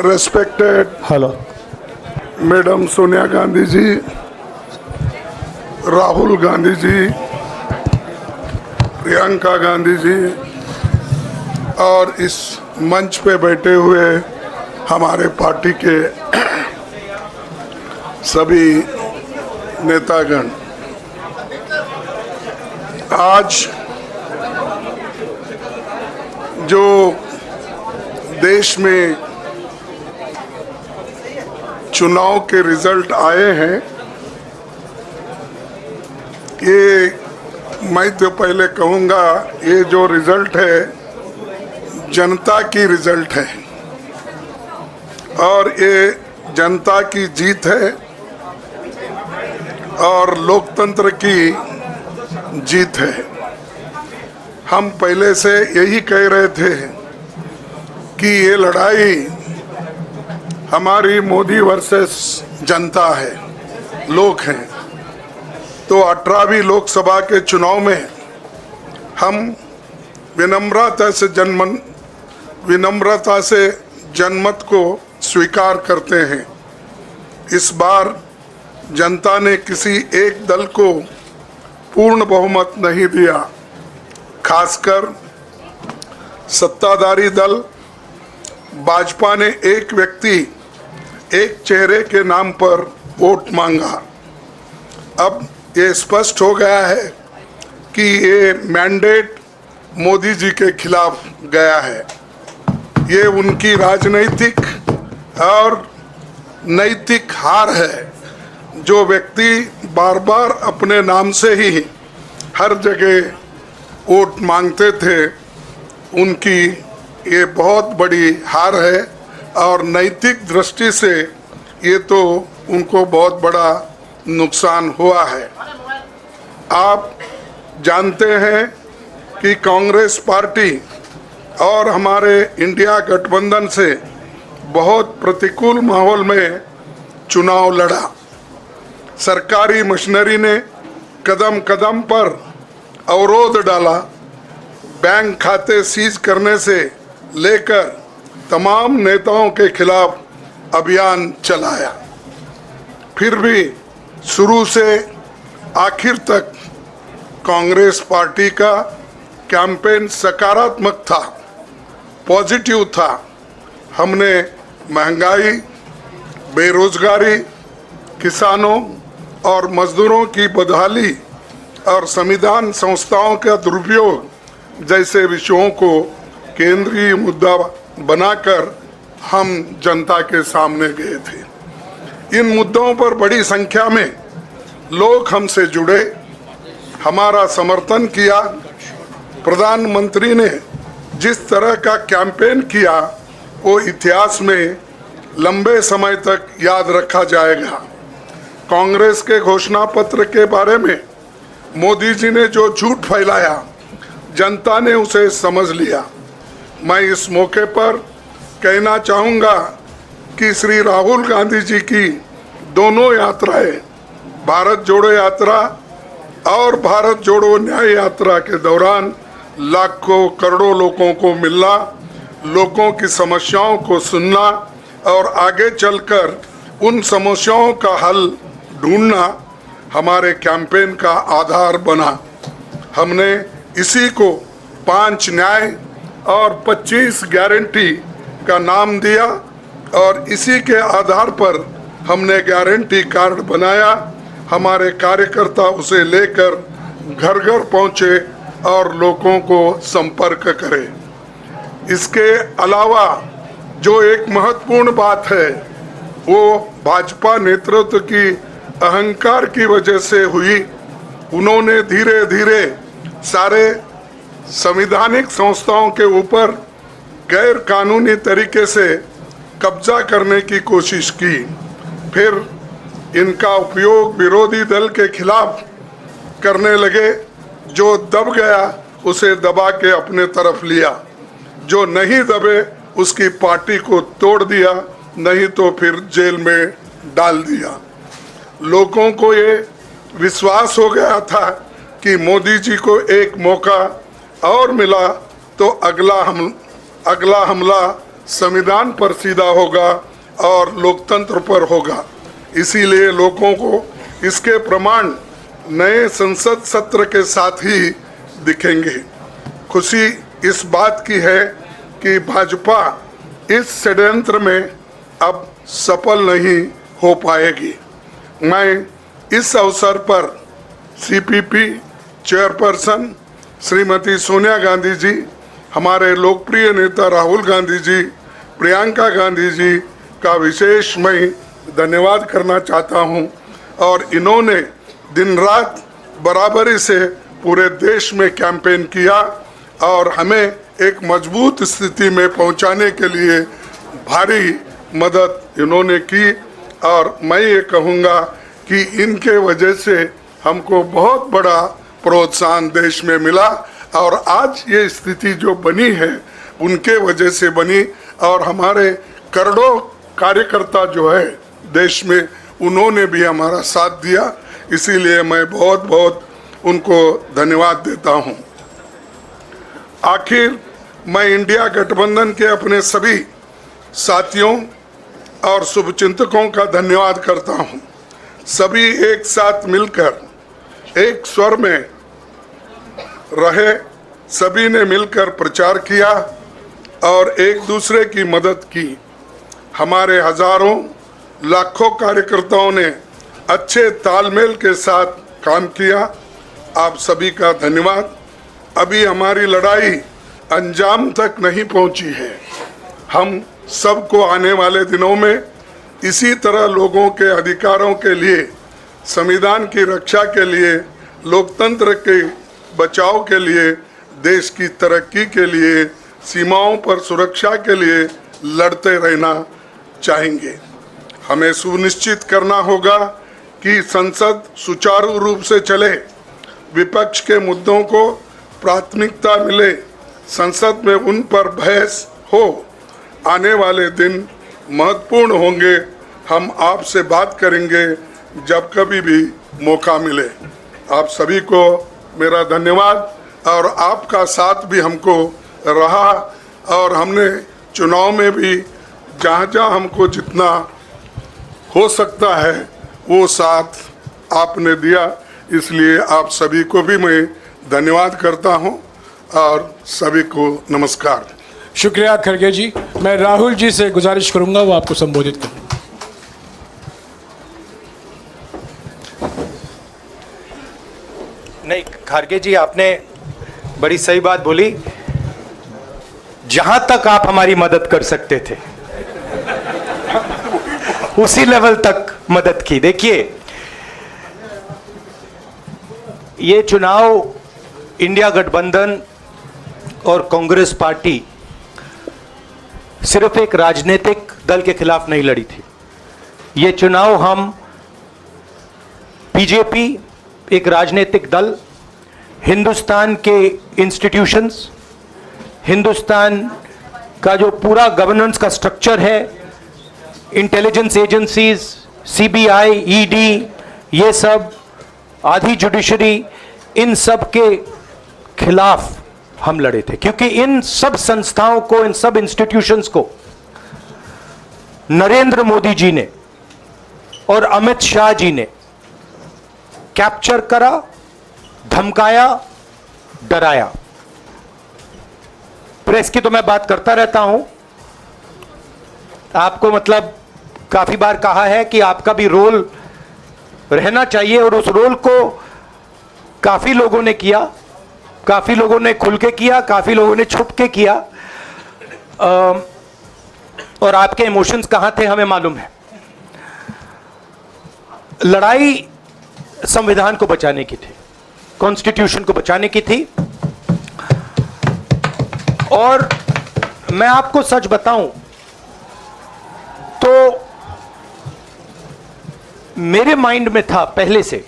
Respected hello Madam Sonia Gandhi ji, Rahul Gandhi ji, Priyanka Gandhi ji और इस मंच पे बैठे हुए हमारे पार्टी के सभी नेतागण, आज जो देश में चुनाव के रिजल्ट आए हैं, ये मैं तो पहले कहूँगा, ये जो रिजल्ट है जनता की रिजल्ट है और ये जनता की जीत है और लोकतंत्र की जीत है। हम पहले से यही कह रहे थे कि ये लड़ाई हमारी मोदी वर्सेस जनता है, लोग हैं। तो 18वीं लोकसभा के चुनाव में हम विनम्रता से जनमत को स्वीकार करते हैं। इस बार जनता ने किसी एक दल को पूर्ण बहुमत नहीं दिया, खासकर सत्ताधारी दल भाजपा ने एक व्यक्ति, एक चेहरे के नाम पर वोट मांगा। अब ये स्पष्ट हो गया है कि ये मैंडेट मोदी जी के खिलाफ गया है। ये उनकी राजनीतिक और नैतिक हार है। जो व्यक्ति बार बार अपने नाम से ही हर जगह वोट मांगते थे, उनकी ये बहुत बड़ी हार है और नैतिक दृष्टि से ये तो उनको बहुत बड़ा नुकसान हुआ है। आप जानते हैं कि कांग्रेस पार्टी और हमारे इंडिया गठबंधन से बहुत प्रतिकूल माहौल में चुनाव लड़ा। सरकारी मशीनरी ने कदम कदम पर अवरोध डाला, बैंक खाते सीज करने से लेकर तमाम नेताओं के खिलाफ अभियान चलाया। फिर भी शुरू से आखिर तक कांग्रेस पार्टी का कैंपेन सकारात्मक था, पॉजिटिव था। हमने महंगाई, बेरोजगारी, किसानों और मजदूरों की बदहाली और संविधान संस्थाओं का दुरुपयोग जैसे विषयों को केंद्रीय मुद्दा बनाकर हम जनता के सामने गए थे। इन मुद्दों पर बड़ी संख्या में लोग हमसे जुड़े, हमारा समर्थन किया। प्रधानमंत्री ने जिस तरह का कैंपेन किया, वो इतिहास में लंबे समय तक याद रखा जाएगा। कांग्रेस के घोषणा पत्र के बारे में मोदी जी ने जो झूठ फैलाया, जनता ने उसे समझ लिया। मैं इस मौके पर कहना चाहूँगा कि श्री राहुल गांधी जी की दोनों यात्राएं, भारत जोड़ो यात्रा और भारत जोड़ो न्याय यात्रा के दौरान लाखों करोड़ों लोगों को मिलना, लोगों की समस्याओं को सुनना और आगे चलकर उन समस्याओं का हल ढूंढना हमारे कैंपेन का आधार बना। हमने इसी को 5 न्याय और 25 गारंटी का नाम दिया और इसी के आधार पर हमने गारंटी कार्ड बनाया। हमारे कार्यकर्ता उसे लेकर घर घर पहुंचे और लोगों को संपर्क करें। इसके अलावा जो एक महत्वपूर्ण बात है, वो भाजपा नेतृत्व की अहंकार की वजह से हुई। उन्होंने धीरे धीरे सारे संवैधानिक संस्थाओं के ऊपर गैर कानूनी तरीके से कब्जा करने की कोशिश की। फिर इनका उपयोग विरोधी दल के खिलाफ करने लगे। जो दब गया उसे दबा के अपने तरफ लिया, जो नहीं दबे उसकी पार्टी को तोड़ दिया, नहीं तो फिर जेल में डाल दिया। लोगों को ये विश्वास हो गया था कि मोदी जी को एक मौका और मिला तो अगला हमला संविधान पर सीधा होगा और लोकतंत्र पर होगा। इसीलिए लोगों को इसके प्रमाण नए संसद सत्र के साथ ही दिखेंगे। खुशी इस बात की है कि भाजपा इस षड्यंत्र में अब सफल नहीं हो पाएगी। मैं इस अवसर पर सीपीपी चेयरपर्सन श्रीमती सोनिया गांधी जी, हमारे लोकप्रिय नेता राहुल गांधी जी, प्रियंका गांधी जी का विशेष मैं धन्यवाद करना चाहता हूं। और इन्होंने दिन रात बराबरी से पूरे देश में कैंपेन किया और हमें एक मजबूत स्थिति में पहुंचाने के लिए भारी मदद इन्होंने की। और मैं ये कहूँगा कि इनके वजह से हमको बहुत बड़ा प्रोत्साहन देश में मिला और आज ये स्थिति जो बनी है उनके वजह से बनी। और हमारे करोड़ों कार्यकर्ता जो है देश में, उन्होंने भी हमारा साथ दिया। इसीलिए मैं बहुत बहुत उनको धन्यवाद देता हूं। आखिर मैं इंडिया गठबंधन के अपने सभी साथियों और शुभचिंतकों का धन्यवाद करता हूं। सभी एक साथ मिलकर एक स्वर में रहे, सभी ने मिलकर प्रचार किया और एक दूसरे की मदद की। हमारे हजारों लाखों कार्यकर्ताओं ने अच्छे तालमेल के साथ काम किया। आप सभी का धन्यवाद। अभी हमारी लड़ाई अंजाम तक नहीं पहुंची है। हम सबको आने वाले दिनों में इसी तरह लोगों के अधिकारों के लिए, संविधान की रक्षा के लिए, लोकतंत्र के बचाव के लिए, देश की तरक्की के लिए, सीमाओं पर सुरक्षा के लिए लड़ते रहना चाहेंगे। हमें सुनिश्चित करना होगा कि संसद सुचारू रूप से चले, विपक्ष के मुद्दों को प्राथमिकता मिले, संसद में उन पर बहस हो। आने वाले दिन महत्वपूर्ण होंगे। हम आपसे बात करेंगे जब कभी भी मौका मिले। आप सभी को मेरा धन्यवाद। और आपका साथ भी हमको रहा और हमने चुनाव में भी जहाँ जहाँ हमको जितना हो सकता है वो साथ आपने दिया। इसलिए आप सभी को भी मैं धन्यवाद करता हूं और सभी को नमस्कार। शुक्रिया खड़गे जी। मैं राहुल जी से गुजारिश करूंगा वो आपको संबोधित करें। नहीं, खड़गे जी आपने बड़ी सही बात बोली। जहां तक आप हमारी मदद कर सकते थे उसी लेवल तक मदद की। देखिए, ये चुनाव इंडिया गठबंधन और कांग्रेस पार्टी सिर्फ एक राजनीतिक दल के खिलाफ नहीं लड़ी थी। ये चुनाव हम बीजेपी, एक राजनीतिक दल, हिंदुस्तान के इंस्टीट्यूशंस, हिंदुस्तान का जो पूरा गवर्नेंस का स्ट्रक्चर है, इंटेलिजेंस एजेंसीज, सीबीआई, ईडी, ये सब, आधी जुडिशरी, इन सब के खिलाफ हम लड़े थे। क्योंकि इन सब संस्थाओं को, इन सब इंस्टीट्यूशंस को नरेंद्र मोदी जी ने और अमित शाह जी ने कैप्चर करा, धमकाया, डराया। प्रेस की तो मैं बात करता रहता हूं। आपको मतलब काफी बार कहा है कि आपका भी रोल रहना चाहिए, और उस रोल को काफी लोगों ने किया, काफी लोगों ने खुल के किया, काफी लोगों ने छुप के किया। और आपके इमोशंस कहां थे हमें मालूम है। लड़ाई संविधान को बचाने की थी, कॉन्स्टिट्यूशन को बचाने की थी। और मैं आपको सच बताऊं तो मेरे माइंड में था पहले से,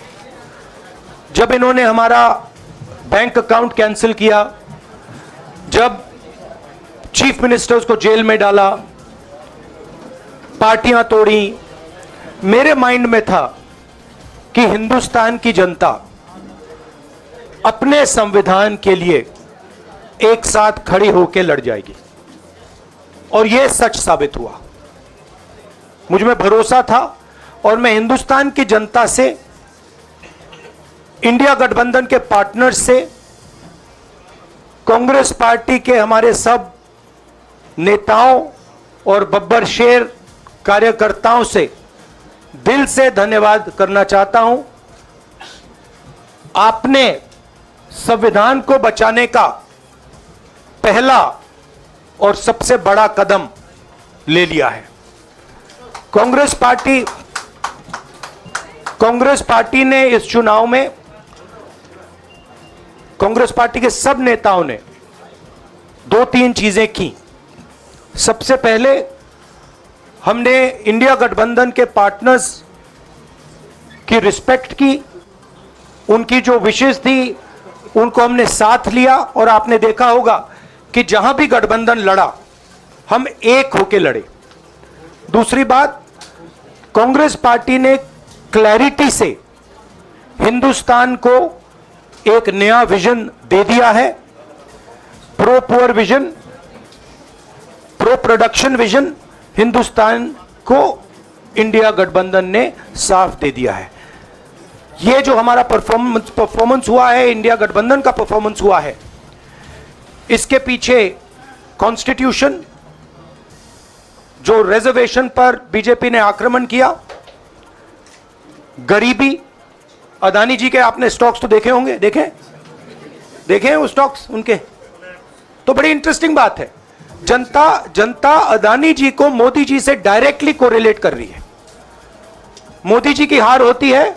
जब इन्होंने हमारा बैंक अकाउंट कैंसिल किया, जब चीफ मिनिस्टर्स को जेल में डाला, पार्टियां तोड़ी, मेरे माइंड में था कि हिंदुस्तान की जनता अपने संविधान के लिए एक साथ खड़ी होकर लड़ जाएगी। और यह सच साबित हुआ। मुझ में भरोसा था और मैं हिंदुस्तान की जनता से, इंडिया गठबंधन के पार्टनर्स से, कांग्रेस पार्टी के हमारे सब नेताओं और बब्बर शेर कार्यकर्ताओं से दिल से धन्यवाद करना चाहता हूं। आपने संविधान को बचाने का पहला और सबसे बड़ा कदम ले लिया है। कांग्रेस पार्टी ने इस चुनाव में, कांग्रेस पार्टी के सब नेताओं ने 2-3 चीजें की। सबसे पहले हमने इंडिया गठबंधन के पार्टनर्स की रिस्पेक्ट की, उनकी जो विशेष थी उनको हमने साथ लिया और आपने देखा होगा कि जहां भी गठबंधन लड़ा हम एक होकर लड़े। दूसरी बात, कांग्रेस पार्टी ने क्लैरिटी से हिंदुस्तान को एक नया विजन दे दिया है। Pro poor vision, pro production vision Hindustan को इंडिया गठबंधन ने साफ दे दिया है। यह जो हमारा परफॉर्मेंस हुआ है, इंडिया गठबंधन का परफॉर्मेंस हुआ है, इसके पीछे कॉन्स्टिट्यूशन, जो रिजर्वेशन पर बीजेपी ने आक्रमण किया, गरीबी, अदानी जी के आपने स्टॉक्स तो देखे होंगे, देखे हैं वो स्टॉक्स उनके, तो बड़ी इंटरेस्टिंग बात है। जनता अदानी जी को मोदी जी से डायरेक्टली कोरिलेट कर रही है। मोदी जी की हार होती है,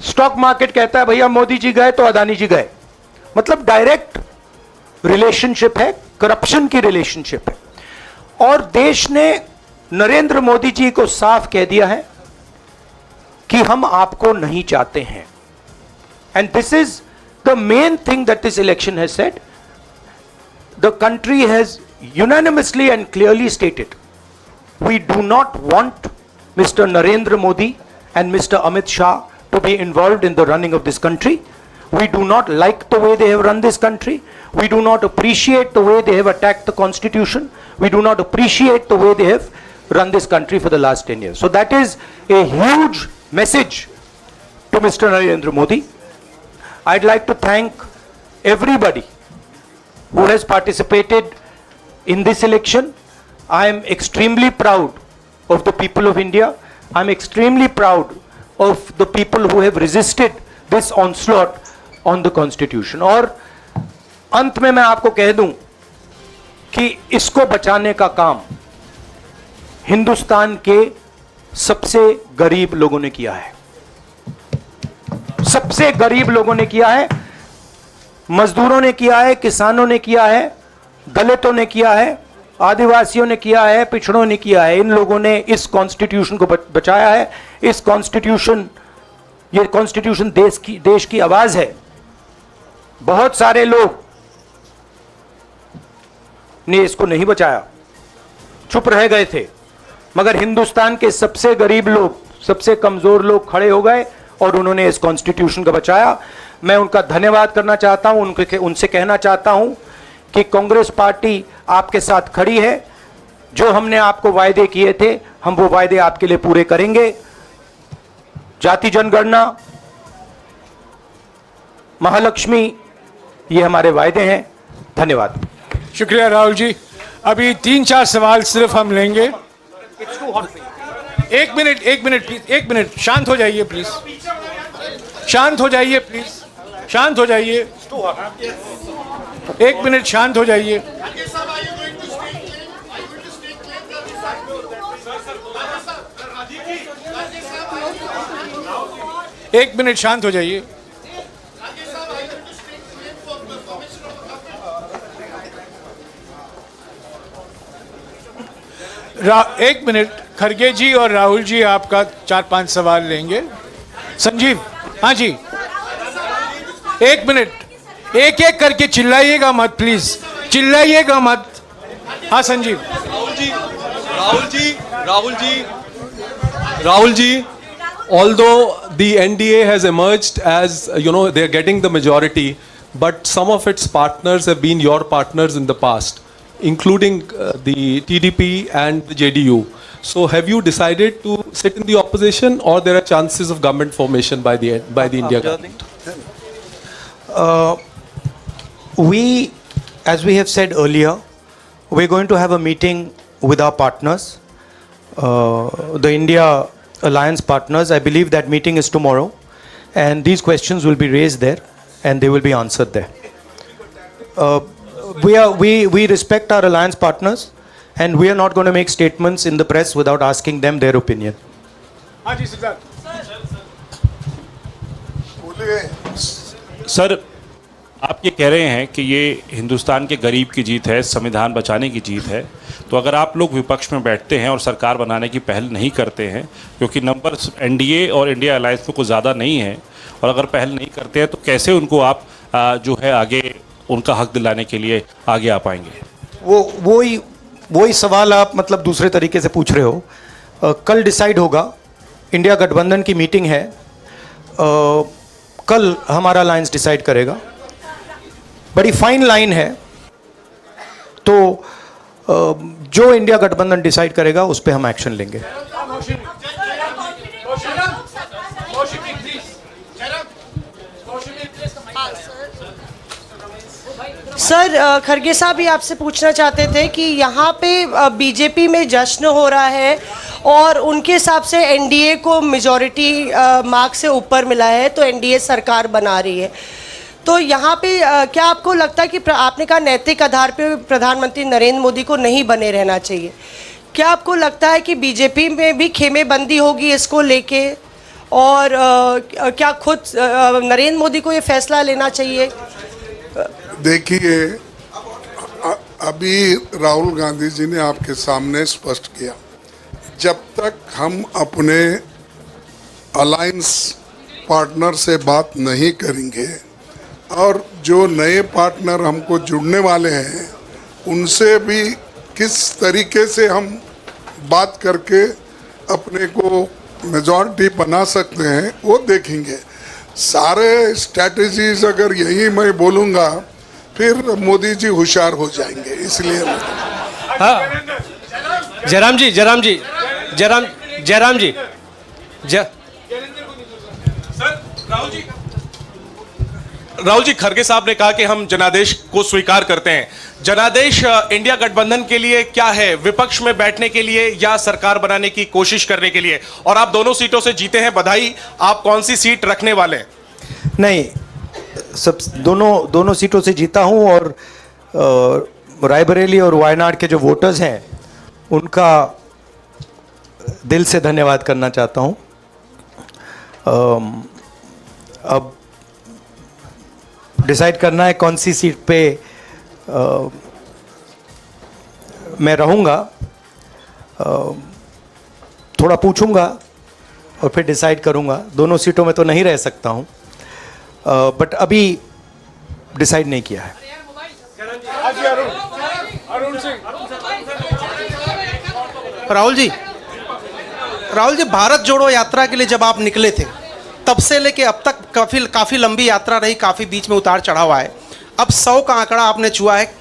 स्टॉक मार्केट कहता है भैया मोदी जी गए तो अदानी जी गए, मतलब डायरेक्ट रिलेशनशिप है, करप्शन की रिलेशनशिप है। और देश ने नरेंद्र मोदी जी को साफ कह दिया है कि हम आपको नहीं चाहते हैं। And this is the main thing that this election has said. The country has unanimously and clearly stated, we do not want Mr. Narendra Modi and Mr. Amit Shah to be involved in the running of this country. We do not like the way they have run this country. We do not appreciate the way they have attacked the constitution. We do not appreciate the way they have run this country for the last 10 years. So that is a huge message to Mr. Narendra Modi. I'd like to thank everybody who has participated in this election. I am extremely proud of the people of India. I am extremely proud of the people who have resisted this onslaught on the constitution. और अंत में मैं आपको कह दूं कि इसको बचाने का काम हिंदुस्तान के सबसे गरीब लोगों ने किया है। सबसे गरीब लोगों ने किया है, मजदूरों ने किया है, किसानों ने किया है, दलितों ने किया है, आदिवासियों ने किया है, पिछड़ों ने किया है। इन लोगों ने इस कॉन्स्टिट्यूशन को बचाया है। इस कॉन्स्टिट्यूशन, ये कॉन्स्टिट्यूशन देश की आवाज है। बहुत सारे लोग ने इसको नहीं बचाया, चुप रह गए थे, मगर हिंदुस्तान के सबसे गरीब लोग, सबसे कमजोर लोग खड़े हो गए और उन्होंने इस कॉन्स्टिट्यूशन को बचाया। मैं उनका धन्यवाद करना चाहता हूं, उनसे कहना चाहता हूं कि कांग्रेस पार्टी आपके साथ खड़ी है। जो हमने आपको वायदे किए थे, हम वो वायदे आपके लिए पूरे करेंगे। जाति जनगणना, महालक्ष्मी, ये हमारे वायदे हैं। धन्यवाद। शुक्रिया राहुल जी। अभी 3-4 सवाल सिर्फ हम लेंगे। एक मिनट प्लीज, एक मिनट, शांत हो जाइए प्लीज, शांत हो जाइए प्लीज, शांत हो जाइए, एक मिनट शांत हो जाइए। एक मिनट शांत हो जाइए। एक मिनट, खरगे जी और राहुल जी आपका 4-5 सवाल लेंगे। संजीव, हाँ जी, एक मिनट, एक एक करके चिल्लाइएगा मत प्लीज, चिल्लाइएगा मत। हाँ Sanjeev. Rahul ji, although the NDA has emerged as, you know, they are getting the majority, but some of its partners have been your partners in the past. including the TDP and the JDU. So have you decided to sit in the opposition, or there are chances of government formation by the India government? As we have said earlier, we're going to have a meeting with our partners, the India Alliance partners. I believe that meeting is tomorrow, and these questions will be raised there, and they will be answered there. We respect our alliance partners, and we are not going to make statements in the press without asking them their opinion. हाँ जी Siddharth. Sir, आप ये कह रहे हैं कि ये हिंदुस्तान के गरीब की जीत है, संविधान बचाने की जीत है, तो अगर आप लोग विपक्ष में बैठते हैं और सरकार बनाने की पहल नहीं करते हैं, क्योंकि नंबर एनडीए और इंडिया अलायंस में कुछ ज़्यादा नहीं है, और अगर पहल नहीं करते हैं तो कैसे उनको आप जो है आगे उनका हक दिलाने के लिए आगे आ पाएंगे? वही सवाल आप मतलब दूसरे तरीके से पूछ रहे हो। कल डिसाइड होगा, इंडिया गठबंधन की मीटिंग है, कल हमारा अलायंस डिसाइड करेगा। बड़ी फाइन लाइन है, तो जो इंडिया गठबंधन डिसाइड करेगा उस पर हम एक्शन लेंगे। सर, खरगे साहब भी आपसे पूछना चाहते थे कि यहाँ पे बीजेपी में जश्न हो रहा है और उनके हिसाब से एनडीए को मेजॉरिटी मार्क से ऊपर मिला है, तो एनडीए सरकार बना रही है। तो यहाँ पे क्या आपको लगता है कि आपने कहा नैतिक आधार पे प्रधानमंत्री नरेंद्र मोदी को नहीं बने रहना चाहिए, क्या आपको लगता है कि बीजेपी में भी खेमेबंदी होगी इसको लेके, और क्या खुद नरेंद्र मोदी को ये फैसला लेना चाहिए? देखिए, अभी राहुल गांधी जी ने आपके सामने स्पष्ट किया, जब तक हम अपने अलायंस पार्टनर से बात नहीं करेंगे और जो नए पार्टनर हमको जुड़ने वाले हैं उनसे भी किस तरीके से हम बात करके अपने को मेजॉरिटी बना सकते हैं वो देखेंगे। सारे स्ट्रैटेजीज अगर यही मैं बोलूँगा फिर मोदी जी होशियार हो जाएंगे, इसलिए जयराम जी राहुल जी, खरगे साहब ने कहा कि हम जनादेश को स्वीकार करते हैं। जनादेश इंडिया गठबंधन के लिए क्या है? विपक्ष में बैठने के लिए या सरकार बनाने की कोशिश करने के लिए? और आप दोनों सीटों से जीते हैं, बधाई। आप कौन सी सीट रखने वाले हैं? नहीं, सब दोनों सीटों से जीता हूं, और रायबरेली और वायनाड के जो वोटर्स हैं उनका दिल से धन्यवाद करना चाहता हूं। अब डिसाइड करना है कौन सी सीट पे मैं रहूँगा, थोड़ा पूछूंगा और फिर डिसाइड करूँगा। दोनों सीटों में तो नहीं रह सकता हूँ, बट अभी डिसाइड नहीं किया है। राहुल जी, भारत जोड़ो यात्रा के लिए जब आप निकले थे तब से लेके अब तक काफ़ी लंबी यात्रा रही, काफ़ी बीच में उतार चढ़ाव आए। अब 100 का आंकड़ा आपने छुआ है।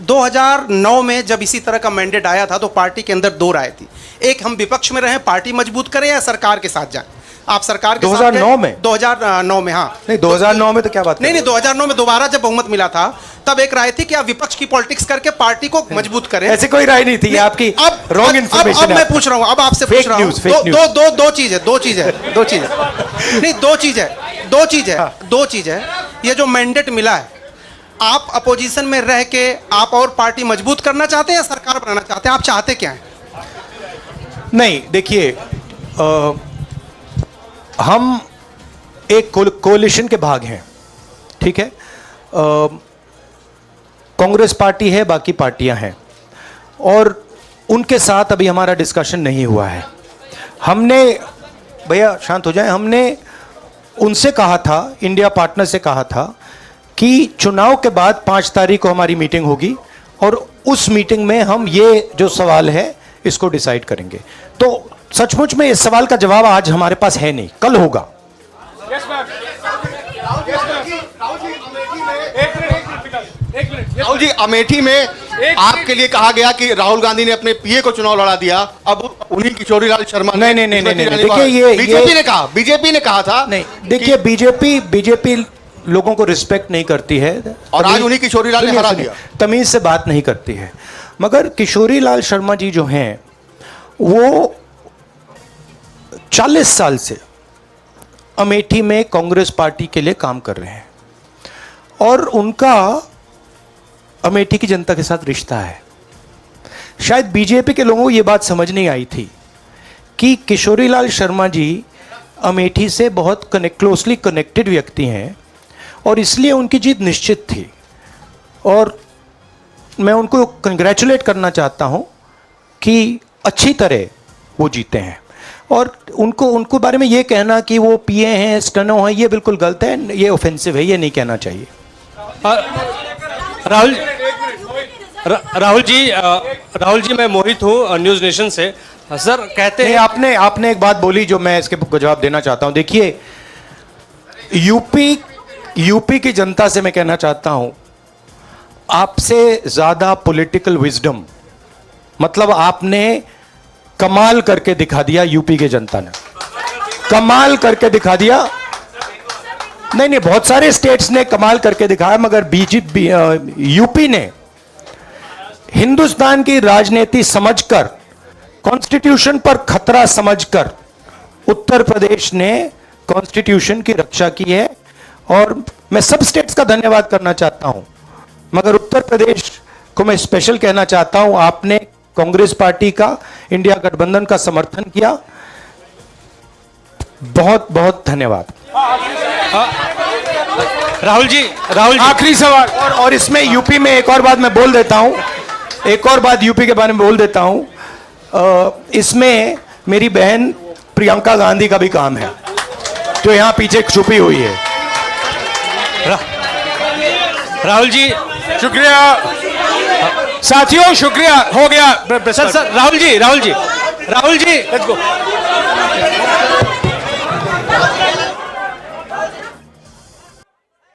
2009 में जब इसी तरह का मैंडेट आया था तो पार्टी के अंदर दो राय थी, एक हम विपक्ष में रहें, पार्टी मजबूत करें, या सरकार के साथ जाएं। आप सरकार के 2009 में 2009 में हाँ नहीं, 2009 में तो क्या बात नहीं 2009 में दोबारा जब बहुमत मिला था तब एक राय थी कि आप विपक्ष की पॉलिटिक्स करके पार्टी को मजबूत करें। ऐसी कोई राय नहीं थी, ये आपकी रॉन्ग इन्फॉर्मेशन है। अब मैं पूछ रहा हूं, अब आपसे पूछ रहा हूं, दो चीज है। ये जो मैंडेट मिला है, आप अपोजिशन में रह के आप और पार्टी मजबूत करना चाहते हैं या सरकार बनाना चाहते हैं? आप चाहते क्या हैं? नहीं, देखिए, हम एक कोalition के भाग हैं, ठीक है। कांग्रेस पार्टी है, बाकी पार्टियां हैं, और उनके साथ अभी हमारा डिस्कशन नहीं हुआ है। हमने, भैया शांत हो जाए, हमने उनसे कहा था, इंडिया पार्टनर से कहा था कि चुनाव के बाद 5 तारीख को हमारी मीटिंग होगी और उस मीटिंग में हम ये जो सवाल है इसको डिसाइड करेंगे। तो सचमुच में इस सवाल का जवाब आज हमारे पास है नहीं, कल होगा। एक मिनट राहुल जी, अमेठी में आपके लिए कहा गया कि राहुल गांधी ने अपने पीए को चुनाव लड़ा दिया, अब उन्हीं किशोरीलाल शर्मा नहीं, देखिए ये बीजेपी ने कहा था नहीं, देखिए बीजेपी लोगों को रिस्पेक्ट नहीं करती है और आज उन्हीं किशोरीलाल ने हरा दिया। तमीज से बात नहीं करती है। मगर किशोरीलाल शर्मा जी जो हैं वो 40 साल से अमेठी में कांग्रेस पार्टी के लिए काम कर रहे हैं और उनका अमेठी की जनता के साथ रिश्ता है। शायद बीजेपी के लोगों को यह बात समझ नहीं आई थी कि किशोरीलाल शर्मा जी अमेठी से बहुत क्लोजली कनेक्टेड व्यक्ति हैं और इसलिए उनकी जीत निश्चित थी। और मैं उनको कंग्रेचुलेट करना चाहता हूं कि अच्छी तरह वो जीते हैं। और उनको बारे में ये कहना कि वो पीए हैं, स्टनो हैं, ये बिल्कुल गलत है, ये ऑफेंसिव है, ये नहीं कहना चाहिए। राहुल जी मैं मोहित हूँ न्यूज़ नेशन से। सर कहते हैं आपने एक बात बोली जो मैं इसके जवाब देना चाहता हूं। देखिए यूपी की जनता से मैं कहना चाहता हूं, आपसे ज्यादा पॉलिटिकल विजडम, मतलब आपने कमाल करके दिखा दिया। यूपी की जनता ने कमाल करके दिखा दिया। नहीं, बहुत सारे स्टेट्स ने कमाल करके दिखाया, मगर बीजेपी यूपी ने हिंदुस्तान की राजनीति समझकर, कॉन्स्टिट्यूशन पर खतरा समझकर उत्तर प्रदेश ने कॉन्स्टिट्यूशन की रक्षा की है। और मैं सब स्टेट्स का धन्यवाद करना चाहता हूं, मगर उत्तर प्रदेश को मैं स्पेशल कहना चाहता हूं। आपने कांग्रेस पार्टी का, इंडिया गठबंधन का समर्थन किया, बहुत बहुत धन्यवाद। राहुल जी आखिरी सवाल। और इसमें यूपी में एक और बात मैं बोल देता हूं, एक और बात यूपी के बारे में बोल देता हूं। इसमें मेरी बहन प्रियंका गांधी का भी काम है, जो यहां पीछे छुपी हुई है। राहुल जी शुक्रिया साथियों, शुक्रिया, हो गया। Sir Rahul ji let's go.